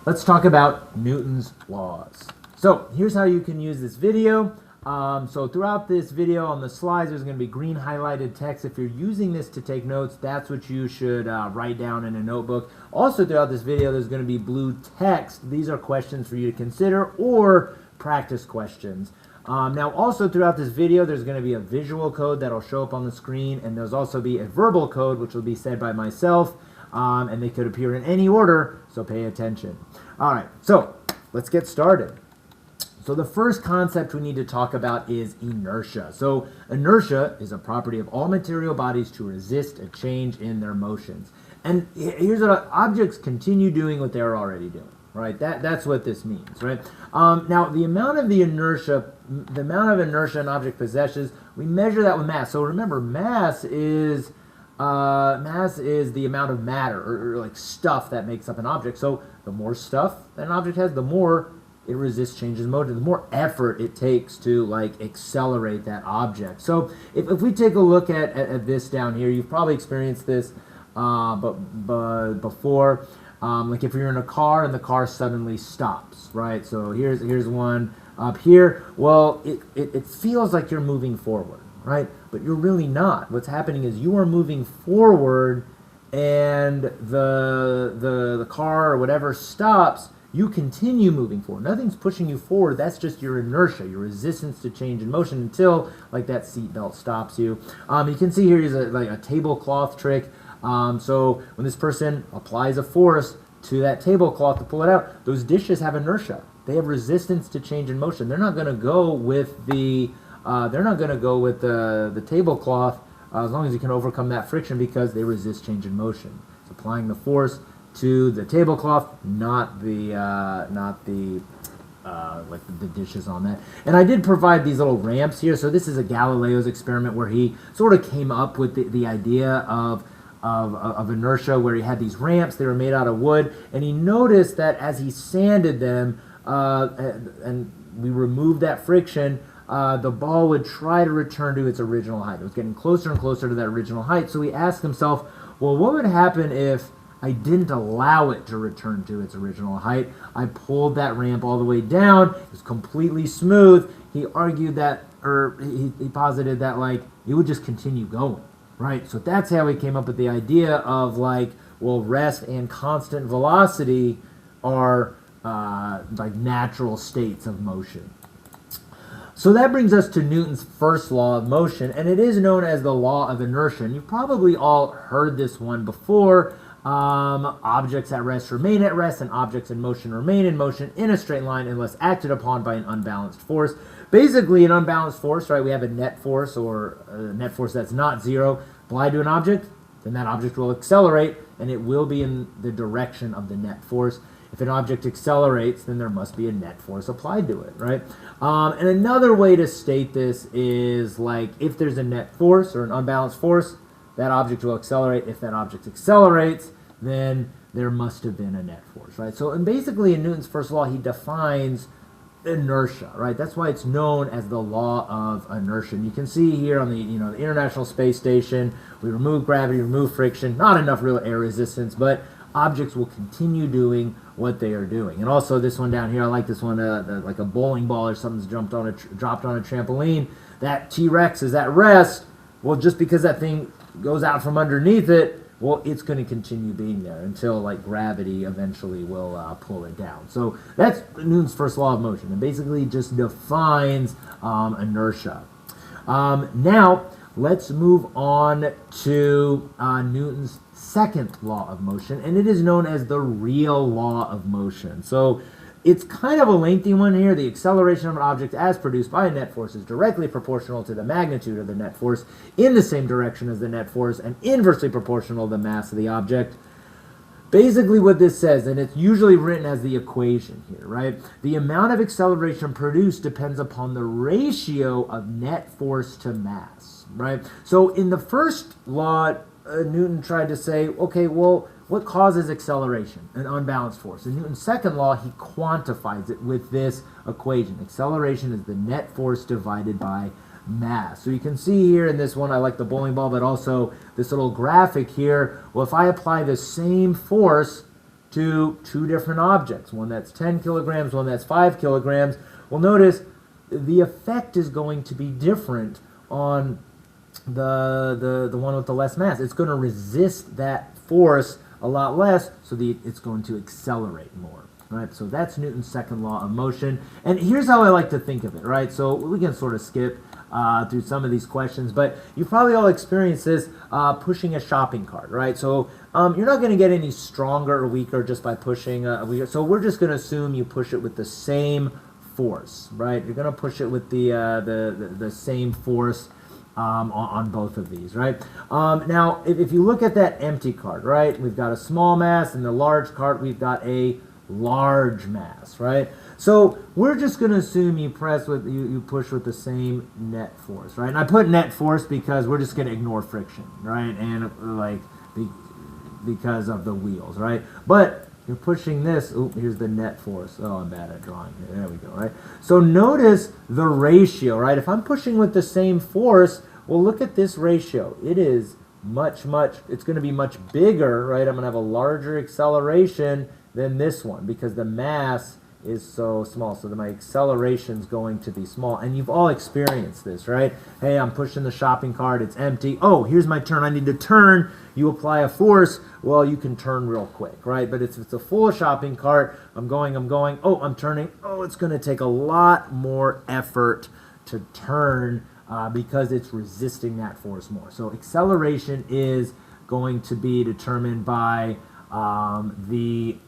let's talk about Newton's laws. So here's how you can use this video. So throughout this video on the slides, there's going to be green highlighted text. If you're using this to take notes, that's what you should write down in a notebook. Also throughout this video, there's going to be blue text. These are questions for you to consider or practice questions. Now also throughout this video, there's going to be a visual code that'll show up on the screen, and there's also be a verbal code which will be said by myself, and they could appear in any order, so pay attention. All right, so let's get started. So the first concept we need to talk about is inertia. So inertia is a property of all material bodies to resist a change in their motions. And here's what objects continue doing what they're already doing, right? That's what this means, right? Now the amount of inertia an object possesses, we measure that with mass. So remember, mass is the amount of matter or like stuff that makes up an object. So the more stuff that an object has, the more it resists changes in motion, the more effort it takes to like accelerate that object. So if we take a look at this down here, you've probably experienced this but before. Like if you're in a car and the car suddenly stops, right? So here's one up here. Well, it feels like you're moving forward, right? But you're really not. What's happening is you are moving forward, and the car or whatever stops. You continue moving forward. Nothing's pushing you forward. That's just your inertia, your resistance to change in motion until like that seat belt stops you. You can see here is like a tablecloth trick. So when this person applies a force to that tablecloth to pull it out, those dishes have inertia. They have resistance to change in motion. They're not going to go with the tablecloth as long as you can overcome that friction because they resist change in motion. It's applying the force to the tablecloth, not the dishes on that. And I did provide these little ramps here. So this is a Galileo's experiment where he sort of came up with the idea of inertia, where he had these ramps. They were made out of wood, and he noticed that as he sanded them and we removed that friction, the ball would try to return to its original height. It was getting closer and closer to that original height. So he asked himself, well, what would happen if I didn't allow it to return to its original height? I pulled that ramp all the way down. It was completely smooth. He argued that, or he posited that like it would just continue going, right? So that's how he came up with the idea of like, well, rest and constant velocity are like natural states of motion. So that brings us to Newton's first law of motion, and it is known as the law of inertia. And you've probably all heard this one before. Objects at rest remain at rest, and objects in motion remain in motion in a straight line unless acted upon by an unbalanced force. Basically, an unbalanced force, right? We have a net force or a net force that's not zero applied to an object, then that object will accelerate, and it will be in the direction of the net force. If an object accelerates, then there must be a net force applied to it, right? And another way to state this is like if there's a net force or an unbalanced force, that object will accelerate. If that object accelerates, then there must have been a net force, right? So, and basically in Newton's first law, he defines inertia, right? That's why it's known as the law of inertia. And you can see here on the, the International Space Station, we remove gravity, remove friction, not enough real air resistance, but objects will continue doing what they are doing. And also this one down here, I like this one, like a bowling ball or something's dropped on a trampoline. That T-Rex is at rest. Well, just because that thing goes out from underneath it, well, it's going to continue being there until like gravity eventually will pull it down. So that's Newton's first law of motion, and basically just defines inertia. Now let's move on to Newton's second law of motion, and it is known as the real law of motion. So it's kind of a lengthy one here. The acceleration of an object as produced by a net force is directly proportional to the magnitude of the net force in the same direction as the net force and inversely proportional to the mass of the object. Basically what this says, and it's usually written as the equation here, right? The amount of acceleration produced depends upon the ratio of net force to mass, right? So in the first law, Newton tried to say, okay, well, what causes acceleration? An unbalanced force. In Newton's second law, he quantifies it with this equation. Acceleration is the net force divided by mass. So you can see here in this one, I like the bowling ball, but also this little graphic here. Well, if I apply the same force to two different objects, one that's 10 kilograms, one that's 5 kilograms, well, notice the effect is going to be different on the one with the less mass. It's going to resist that force a lot less, so it's going to accelerate more. Right, so that's Newton's second law of motion. And here's how I like to think of it, right? So we can sort of skip through some of these questions, but you've probably all experienced this pushing a shopping cart, right? So you're not going to get any stronger or weaker just by pushing a weaker. So we're just going to assume you push it with the same force, right? You're going to push it with the same force on both of these, right? Now, if you look at that empty cart, right, we've got a small mass, and the large cart, we've got a large mass, right? So we're just going to assume you press with you push with the same net force, right? And I put net force because we're just going to ignore friction, right? And because of the wheels, right? But you're pushing this. Oh, here's the net force. Oh, I'm bad at drawing here. There we go, right? So notice the ratio, right? If I'm pushing with the same force, well, look at this ratio. It is much, it's going to be much bigger, right? I'm going to have a larger acceleration than this one because the mass is so small. So my acceleration is going to be small. And you've all experienced this, right? Hey, I'm pushing the shopping cart. It's empty. Oh, here's my turn. I need to turn. You apply a force. Well, you can turn real quick, right? But if it's a full shopping cart, I'm going. Oh, I'm turning. Oh, it's going to take a lot more effort to turn because it's resisting that force more. So acceleration is going to be determined by the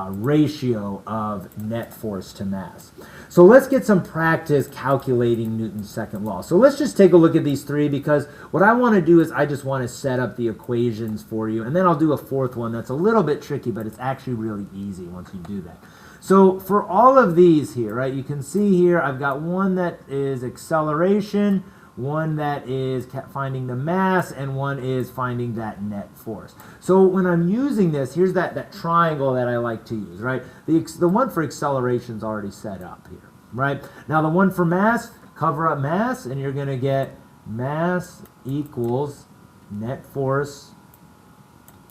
ratio of net force to mass. So let's get some practice calculating Newton's second law. So let's just take a look at these three, because what I want to do is I just want to set up the equations for you, and then I'll do a fourth one that's a little bit tricky, but it's actually really easy once you do that. So for all of these here, right, you can see here I've got one that is acceleration, one that is finding the mass, and one is finding that net force. So when I'm using this, here's that triangle that I like to use, right? The one for acceleration is already set up here, right? Now the one for mass, cover up mass, and you're going to get mass equals net force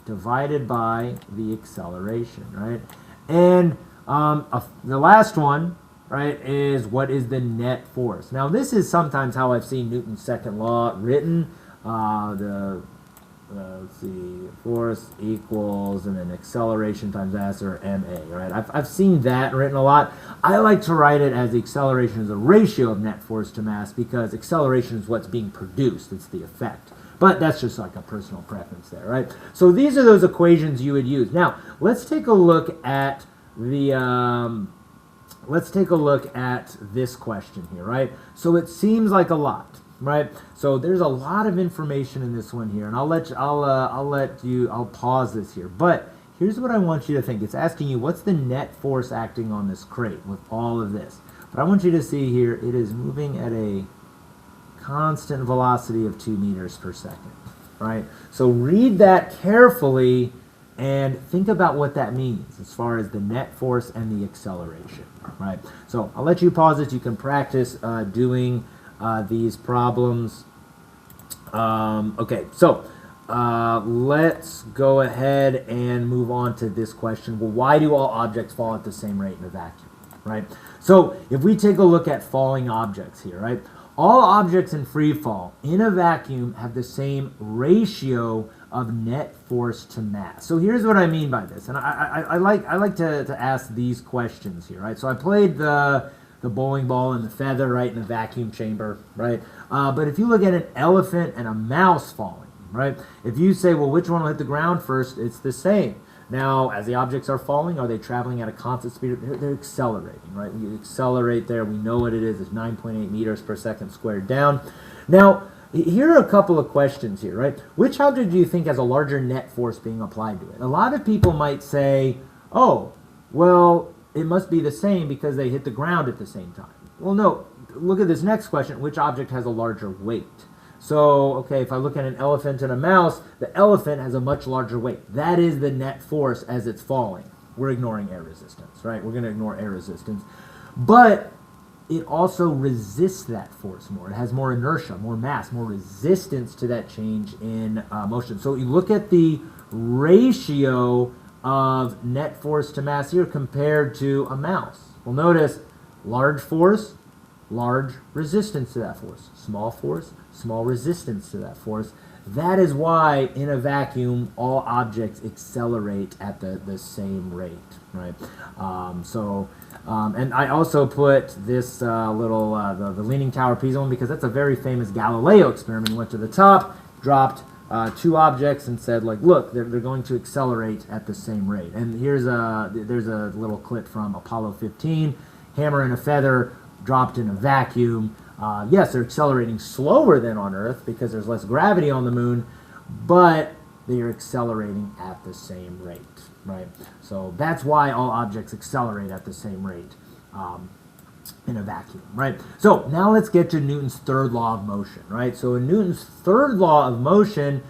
divided by the acceleration, right? And the last one, right, is what is the net force. Now this is sometimes how I've seen Newton's second law written. Let's see, force equals, and then acceleration times mass, or ma, right? I've seen that written a lot. I like to write it as the acceleration is a ratio of net force to mass, because acceleration is what's being produced. It's the effect. But that's just like a personal preference there, right? So these are those equations you would use. Now let's take a look at the let's take a look at this question here, right? So it seems like a lot, right? So there's a lot of information in this one here, and I'll pause this here. But here's what I want you to think. It's asking you, what's the net force acting on this crate with all of this? But I want you to see here, it is moving at a constant velocity of 2 meters per second, right? So read that carefully and think about what that means as far as the net force and the acceleration, right? So I'll let you pause it. You can practice doing these problems. Okay, so let's go ahead and move on to this question. Well, why do all objects fall at the same rate in a vacuum, right? So if we take a look at falling objects here, right? All objects in free fall in a vacuum have the same ratio of net force to mass. So here's what I mean by this, and I like to ask these questions here, right? So I played the bowling ball and the feather, right, in the vacuum chamber, right? But if you look at an elephant and a mouse falling, right? If you say, well, which one will hit the ground first? It's the same. Now, as the objects are falling, are they traveling at a constant speed? They're accelerating, right? We accelerate there. We know what it is. It's 9.8 meters per second squared down. Now, here are a couple of questions here, right? Which object do you think has a larger net force being applied to it? A lot of people might say, oh, well, it must be the same because they hit the ground at the same time. Well, no. Look at this next question. Which object has a larger weight? So, okay, if I look at an elephant and a mouse, the elephant has a much larger weight. That is the net force as it's falling. We're ignoring air resistance, right? We're going to ignore air resistance. But it also resists that force more. It has more inertia, more mass, more resistance to that change in motion. So you look at the ratio of net force to mass here compared to a mouse? Well, notice large force, large resistance to that force. Small resistance to that force. That is why in a vacuum all objects accelerate at the same rate, right? And I also put this the Leaning Tower Pisa one because that's a very famous Galileo experiment. He went to the top, dropped two objects and said, like, look, they're going to accelerate at the same rate. And there's a little clip from Apollo 15, hammer and a feather dropped in a vacuum. Yes, they're accelerating slower than on Earth because there's less gravity on the moon, but they are accelerating at the same rate, right? So that's why all objects accelerate at the same rate in a vacuum, right? So now let's get to Newton's third law of motion, right? So in Newton's third law of motion,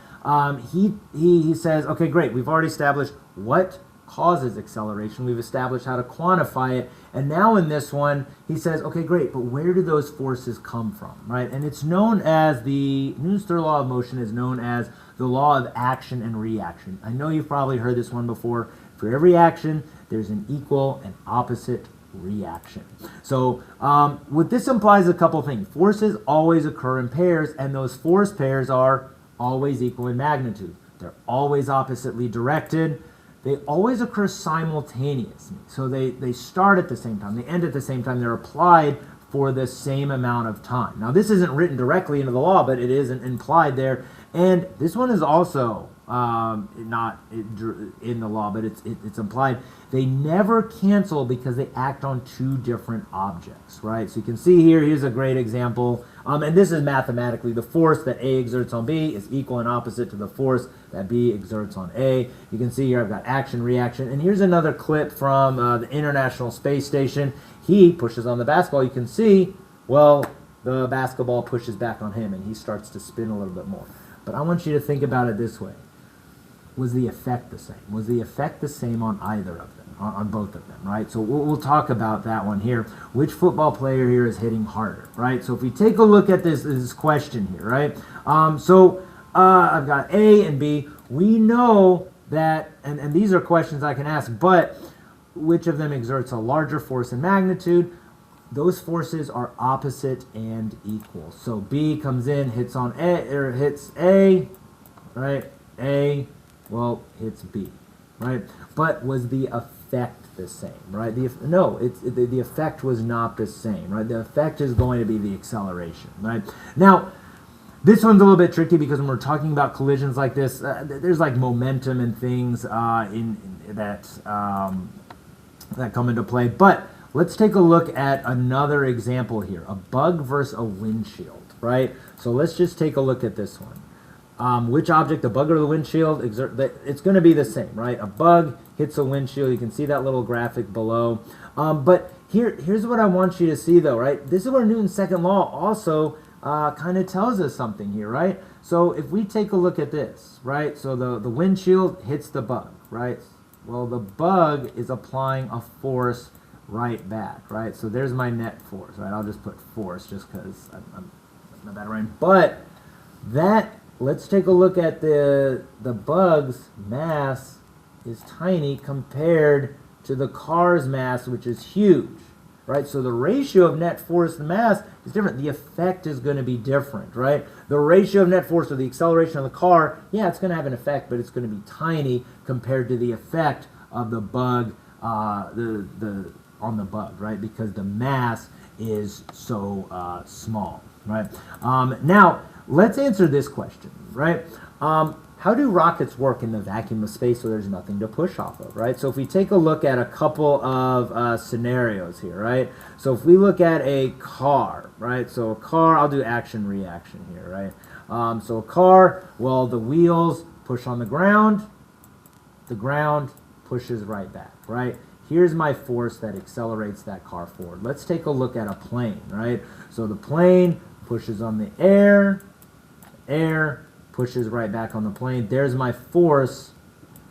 he says, okay, great, we've already established what causes acceleration. We've established how to quantify it. And now in this one, he says, okay, great, but where do those forces come from, right? And it's known as Newton's third law of motion is known as the law of action and reaction. I know you've probably heard this one before. For every action, there's an equal and opposite reaction. So what this implies is a couple things. Forces always occur in pairs, and those force pairs are always equal in magnitude. They're always oppositely directed. They always occur simultaneously. So they start at the same time, they end at the same time, they're applied for the same amount of time. Now this isn't written directly into the law, but it is implied there. And this one is also not in the law, but it's implied. They never cancel because they act on two different objects, right? So you can see here's a great example. And this is mathematically the force that A exerts on B is equal and opposite to the force that B exerts on A. You can see here I've got action, reaction. And here's another clip from the International Space Station. He pushes on the basketball. You can see, well, the basketball pushes back on him and he starts to spin a little bit more. But I want you to think about it this way. Was the effect the same? Was the effect the same on either of them, on both of them, right? So we'll talk about that one here. Which football player here is hitting harder, right? So if we take a look at this question here, right? I've got A and B. We know that, and these are questions I can ask, but which of them exerts a larger force in magnitude? Those forces are opposite and equal. So B comes in, hits on A, or hits A, right? A, well, hits B, right? But was the effect the same, right? The effect was not the same, right? The effect is going to be the acceleration, right? Now, this one's a little bit tricky because when we're talking about collisions like this, there's like momentum and things that come into play. But let's take a look at another example here, a bug versus a windshield, right? So let's just take a look at this one. Which object, the bug or the windshield, it's going to be the same, right? A bug hits a windshield. You can see that little graphic below. But here's what I want you to see, though, right? This is where Newton's second law also kind of tells us something here, right? So if we take a look at this, right? So the windshield hits the bug, right? Well, the bug is applying a force right back, right? So there's my net force, right? I'll just put force just because I'm not bad at writing. But let's take a look at the bug's mass is tiny compared to the car's mass, which is huge, right? So the ratio of net force to mass is different. The effect is going to be different, right? The ratio of net force or the acceleration of the car, yeah, it's going to have an effect, but it's going to be tiny compared to the effect of the bug, on the bug, right? Because the mass is so small, right? Now, let's answer this question, right? How do rockets work in the vacuum of space so there's nothing to push off of, right? So if we take a look at a couple of scenarios here, right? So if we look at a car, right? So a car, I'll do action, reaction here, right? So a car, well, the wheels push on the ground pushes right back, right? Here's my force that accelerates that car forward. Let's take a look at a plane, right? So the plane pushes on the air pushes right back on the plane. There's my force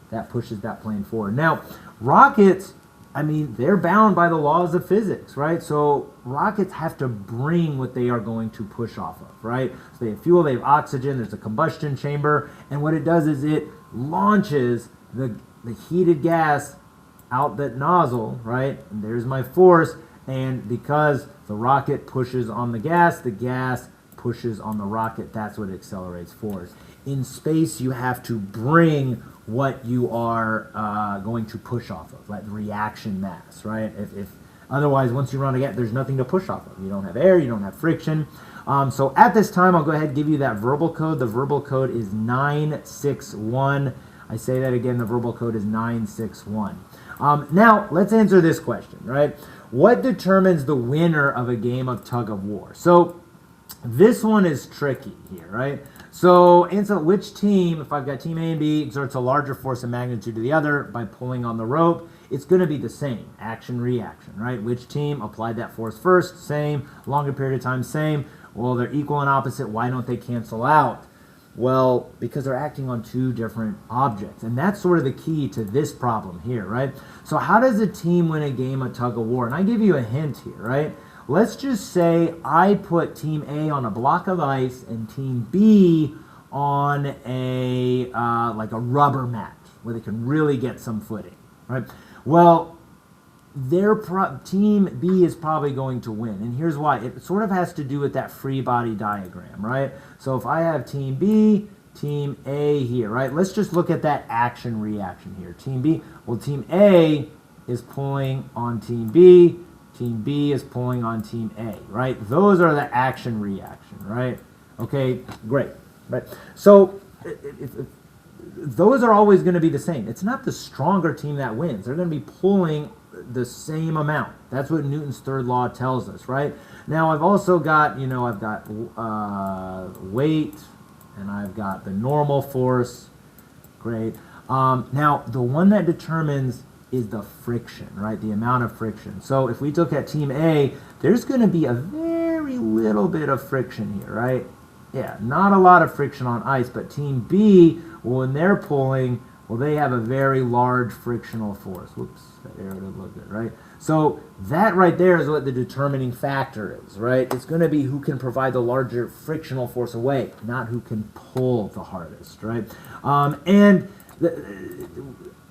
that pushes that plane forward. Now, rockets, I mean, they're bound by the laws of physics, right? So rockets have to bring what they are going to push off of, right? So they have fuel, they have oxygen, there's a combustion chamber, and what it does is it launches the heated gas out that nozzle, right? And there's my force. And because the rocket pushes on the gas pushes on the rocket. That's what accelerates force. In space, you have to bring what you are going to push off of, like the reaction mass, right? If otherwise, once you run again, there's nothing to push off of. You don't have air, you don't have friction. So at this time, I'll go ahead and give you that verbal code. The verbal code is 961. I say that again, the verbal code is 961. Now, let's answer this question, right? What determines the winner of a game of tug of war? So this one is tricky here, right? So answer which team, if I've got team A and B, exerts a larger force and magnitude to the other by pulling on the rope, it's going to be the same, action-reaction, right? Which team applied that force first? Same. Longer period of time? Same. Well, they're equal and opposite. Why don't they cancel out? Well, because they're acting on two different objects. And that's sort of the key to this problem here, right? So how does a team win a game of tug of war? And I give you a hint here, right? Let's just say I put team A on a block of ice and team B on a like a rubber mat where they can really get some footing, right? Well, team B is probably going to win, and here's why. It sort of has to do with that free body diagram, right? So if I have team B, team A here, right? Let's just look at that action reaction here. Team B, well, team A is pulling on team B, team B is pulling on team A, right? Those are the action reaction, right? Okay, great, right? So those are always going to be the same. It's not the stronger team that wins. They're going to be pulling the same amount. That's what Newton's third law tells us, right? Now I've also got, I've got weight, and I've got the normal force. Great. Now the one that determines is the friction, right? The amount of friction. So if we look at team A, there's going to be a very little bit of friction here, right? Yeah, not a lot of friction on ice, but team B, well, when they're pulling, well, they have a very large frictional force. Whoops, that arrow didn't look good, right? So that right there is what the determining factor is, right? It's going to be who can provide the larger frictional force away, not who can pull the hardest, right? And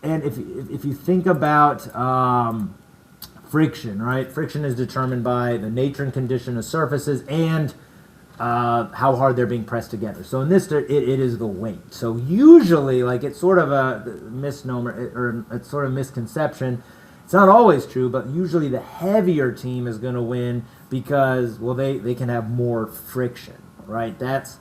if you think about friction, right? Friction is determined by the nature and condition of surfaces and how hard they're being pressed together. So in this, it is the weight. So usually, like, it's sort of a misnomer, or it's sort of misconception. It's not always true, but usually the heavier team is going to win because, well, they can have more friction, right? That's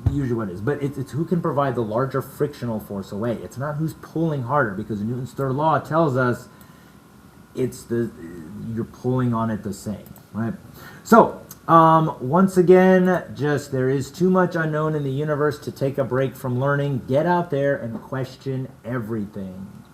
usually what it is. But it's who can provide the larger frictional force away. It's not who's pulling harder, because Newton's third law tells us you're pulling on it the same, right? So once again, there is too much unknown in the universe to take a break from learning. Get out there and question everything.